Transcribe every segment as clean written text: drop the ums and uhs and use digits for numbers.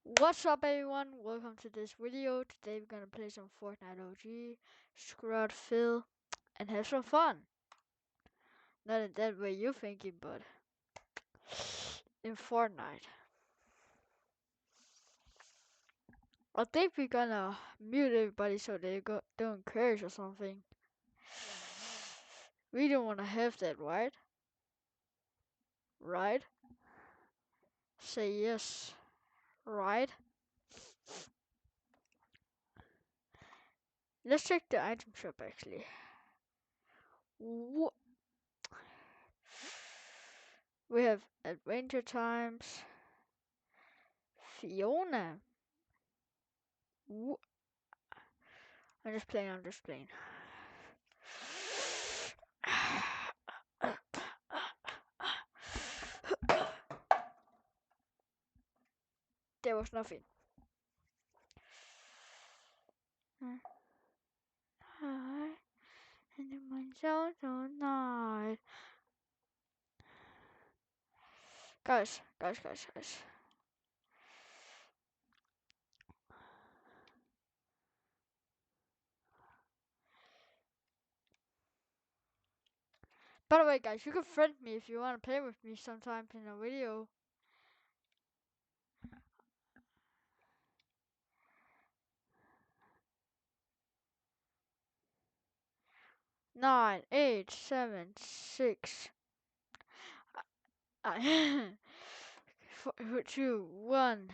What's up everyone, welcome to this video. Today we're gonna play some Fortnite OG, screw out Phil, and have some fun. Not in that way you're thinking, but in Fortnite. I think we're gonna mute everybody so they don't crash or something. We don't wanna have that, right? Right? Say yes. Right? Let's check the item shop actually. What? We have Adventure Times, Fiona. I'm just playing. There was nothing. Hi, and the moon's so night. Guys. By the way, guys, you can friend me if you want to play with me sometime in a video. Nine, 8, 7, 6. 4, 2, 1.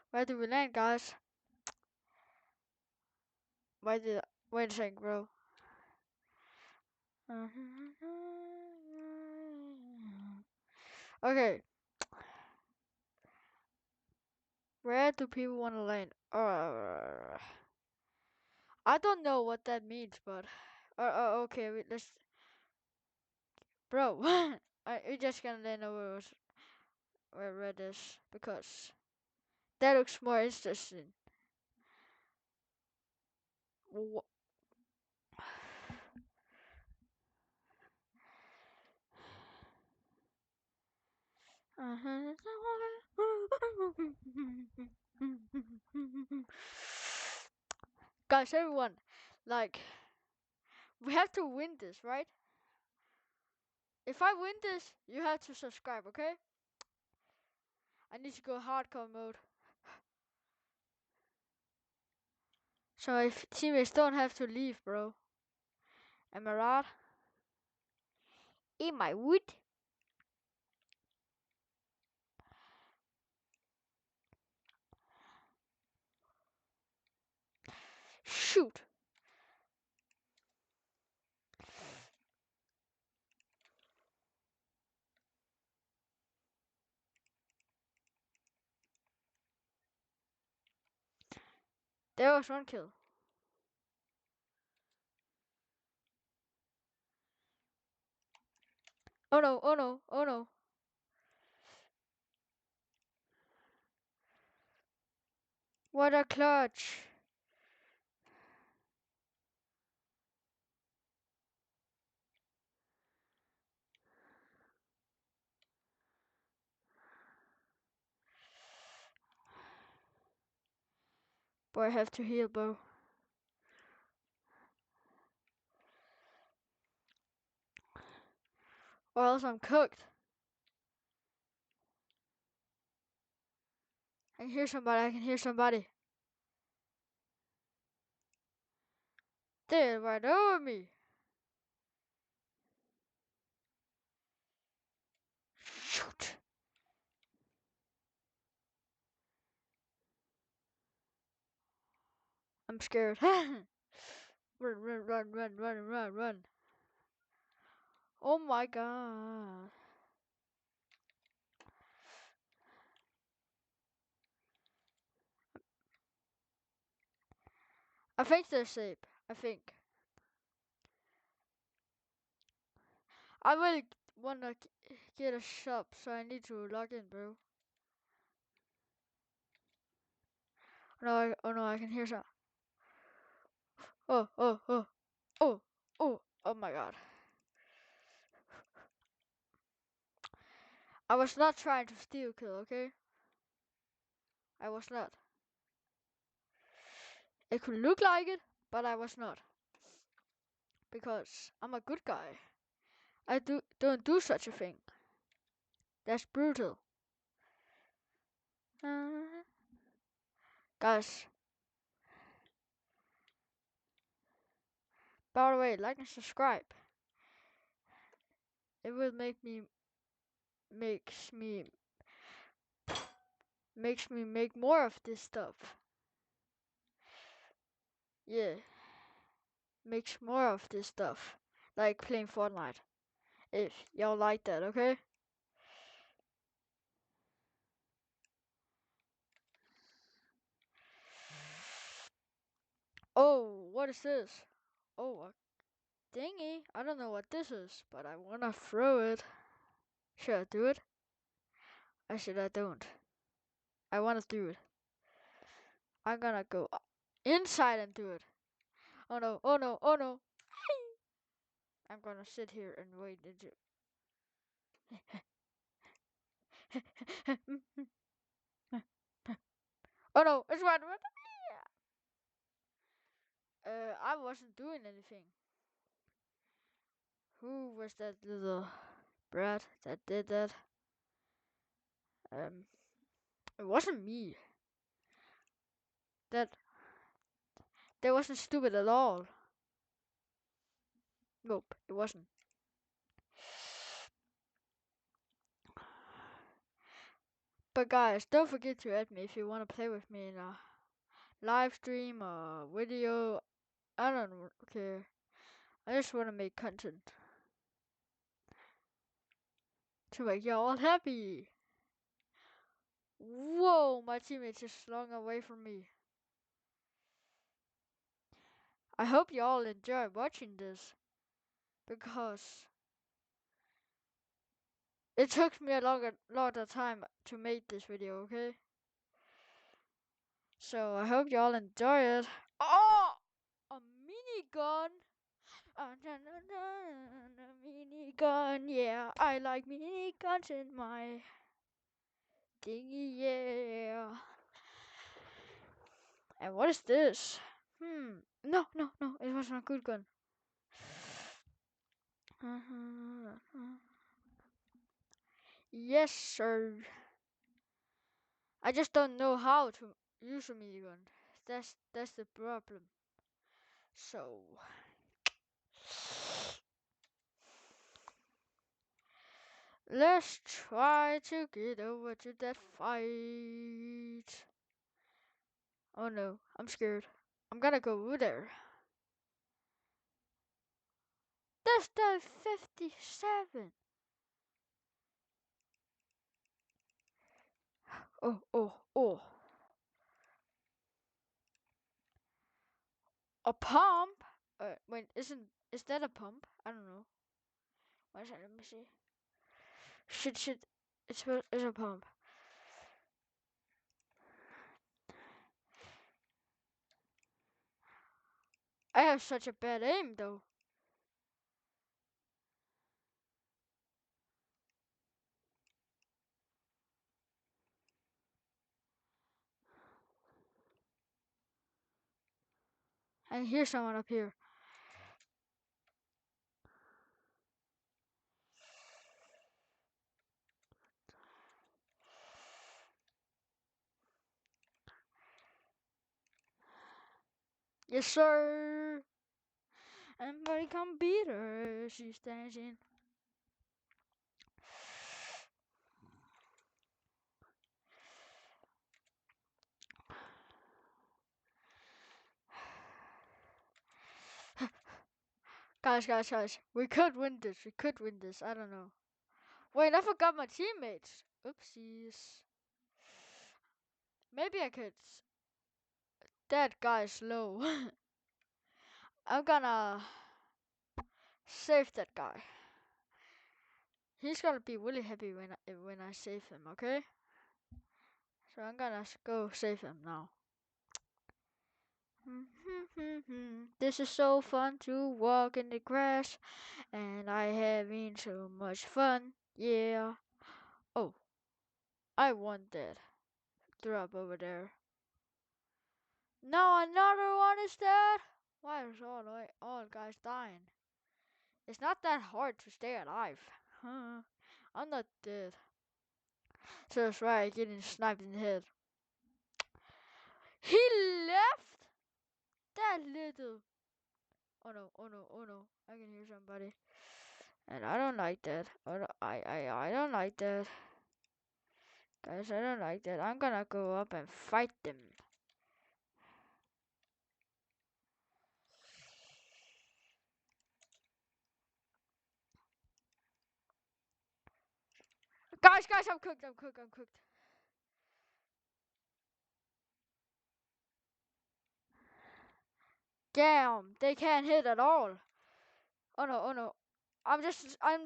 Where do we land, guys? Wait a second, bro. Okay. Where do people want to land? I don't know what that means, but okay, let's, bro. We just gonna land over where this because that looks more interesting. Wha- Guys, everyone, like, we have to win this, right? If I win this, you have to subscribe, okay? I need to go hardcore mode. So my teammates don't have to leave, bro. Am I right? In my wood. Shoot. There was one kill. Oh no. What a clutch. Boy, I have to heal, bro. Or else I'm cooked. I can hear somebody. They're right over me. Shoot. I'm scared. Run. Oh my god. I think they're safe. I think. I really wanna get a shop, so I need to log in, bro. Oh no, I can hear some. Oh my god. I was not trying to steal kill, okay? I was not. It could look like it, but I was not. Because I'm a good guy. I don't do such a thing. That's brutal. Guys. By the way, like and subscribe. It will makes me make more of this stuff. Yeah. Makes more of this stuff. Like playing Fortnite. If y'all like that, okay? Oh, what is this? Oh, a thingy. I don't know what this is, but I wanna throw it. Should I do it? I don't. I wanna do it. I'm gonna go inside and do it. Oh no, oh no, oh no. I'm gonna sit here and wait until. Oh no, it's right. I wasn't doing anything. Who was that little brat that did that? It wasn't me. That wasn't stupid at all. Nope, it wasn't. But guys, don't forget to add me if you want to play with me in a live stream or video. I don't care. I just want to make content to make y'all happy. Whoa, my teammates is slung away from me. I hope y'all enjoy watching this because it took me a lot of time to make this video, okay? So I hope y'all enjoy it. Oh, a minigun! A minigun, yeah. I like miniguns in my thingy, yeah. And what is this? No, it was not a good gun. Yes, sir. I just don't know how to use a minigun. That's the problem. So let's try to get over to that fight. Oh no, I'm scared. I'm gonna go over there. That's the 57. Oh. A pump? Wait, is that a pump? I don't know. What is that? Let me see. Shit. It's a pump. I have such a bad aim though. And here's someone up here. Yes, sir. And my computer, she's dancing. Guys. We could win this. I don't know. Wait, I forgot my teammates. Oopsies. Maybe I could. That guy's low. I'm gonna save that guy. He's gonna be really happy when I save him, okay? So I'm gonna go save him now. This is so fun to walk in the grass, and I having so much fun, yeah. Oh, I want that drop over there. Now another one is dead. Why is all guys dying? It's not that hard to stay alive. I'm not dead. So that's why I'm getting sniped in the head. He left that little. Oh no, oh no, oh no. I can hear somebody. And I don't like that. Oh, no, I don't like that. Guys, I don't like that. I'm gonna go up and fight them. Guys, I'm cooked, I'm cooked, I'm cooked. Damn, they can't hit at all. Oh no, oh no. I'm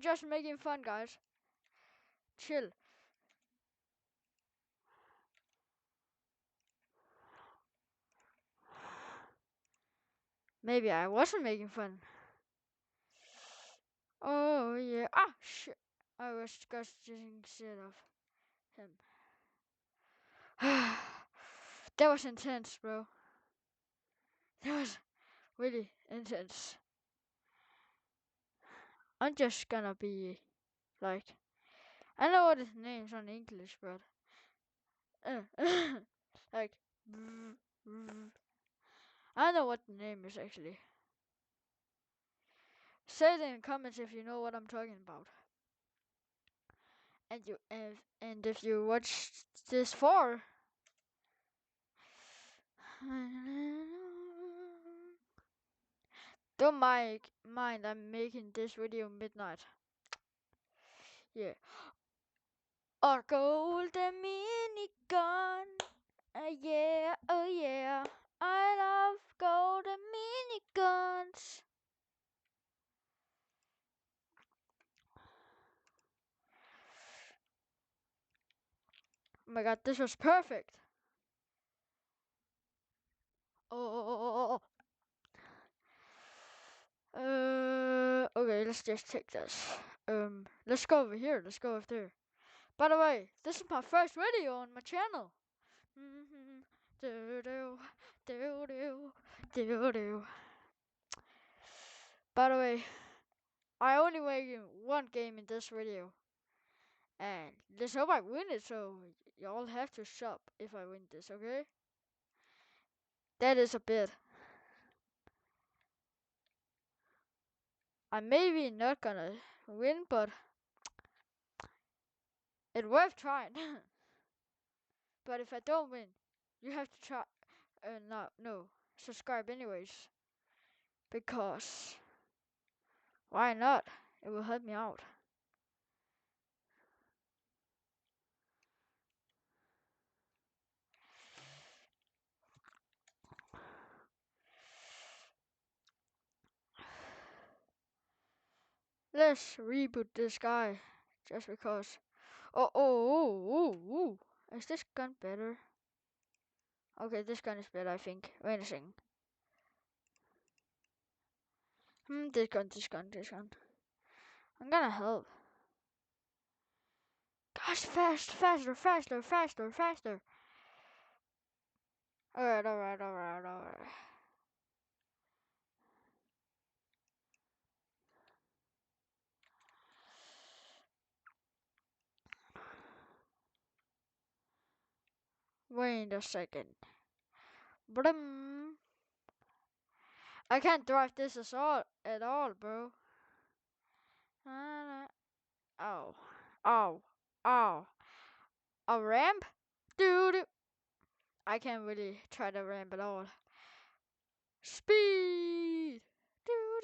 just making fun, guys. Chill. Maybe I wasn't making fun. Oh yeah. Ah shit. I was just getting shit of him. That was intense, bro. That was really intense. I'm just gonna be like, I know what his name's on English, but like, I know what the name is actually. Say it in the comments if you know what I'm talking about. And if you watched this far, don't mind I'm making this video midnight. Yeah. Our golden minigun. Yeah, oh yeah. I love golden miniguns. Oh my god, this was perfect. Oh. Okay, let's just take this. Let's go over here. Let's go over there. By the way, this is my first video on my channel. Do do do do do do. By the way, I only made one game in this video, and let's hope I win it. So y'all have to shop if I win this, okay? That is a bit. I'm maybe not gonna win, but it's worth trying. But if I don't win, you have to try. No, subscribe anyways. Because why not? It will help me out. Let's reboot this guy just because. Oh. Is this gun better? Okay, this gun is better, I think. Wait a second. This gun. I'm gonna help. Gosh, faster. Alright. Wait a second. Brum. I can't drive this at all, bro. Oh. A ramp? Dude. I can't really try the ramp at all. Speed. Doo.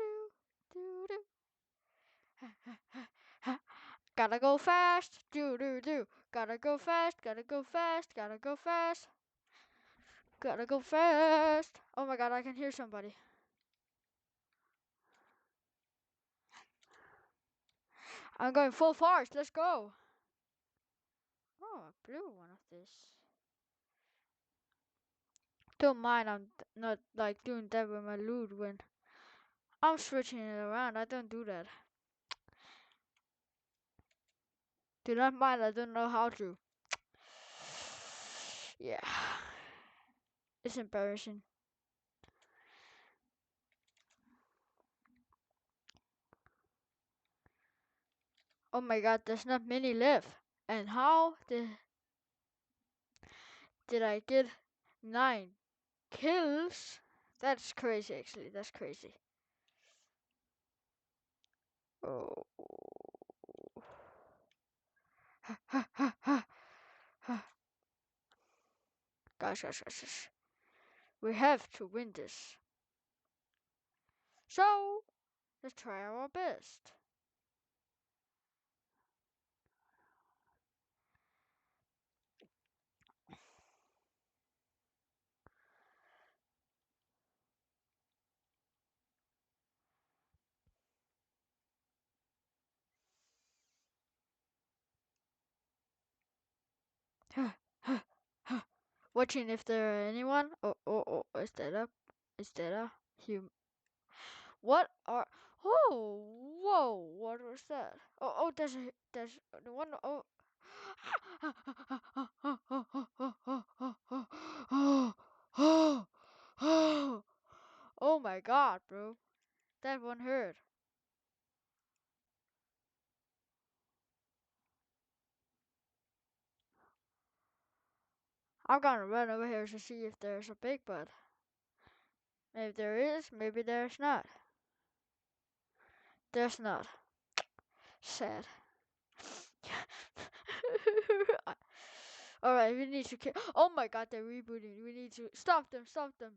Gotta go fast. Do. Gotta go fast. Oh my god, I can hear somebody. I'm going full force. Let's go. Oh, I blew one of this. Don't mind, I'm not like doing that with my loot when I'm switching it around. I don't do that. Do not mind, I don't know how to. Yeah. It's embarrassing. Oh my god, there's not many left. And how did I get 9 kills? That's crazy, actually. That's crazy. Oh. Gosh. We have to win this. So, let's try our best. Watching if there are anyone. Oh, is that a human? What are? Oh, whoa! What was that? Oh, there's the one. Oh. Oh my god, bro. That one hurt. I'm gonna run over here to see if there's a big bud. Maybe there is, maybe there's not. There's not. Sad. Alright, we need to kill. Oh my god, they're rebooting. We need to stop them. Stop them.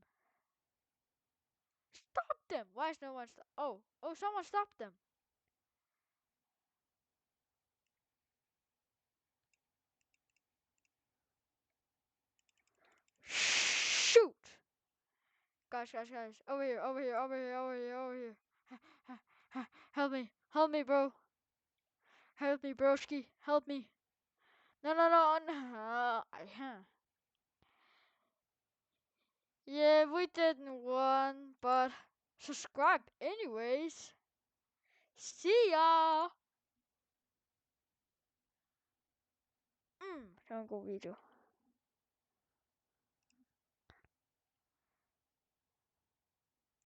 Why is no one Oh, someone stopped them. Shoot! Guys. Over here. Help me, bro. Help me, broski. Help me. No. Yeah, we didn't win, but subscribe anyways. See ya! Jungle video.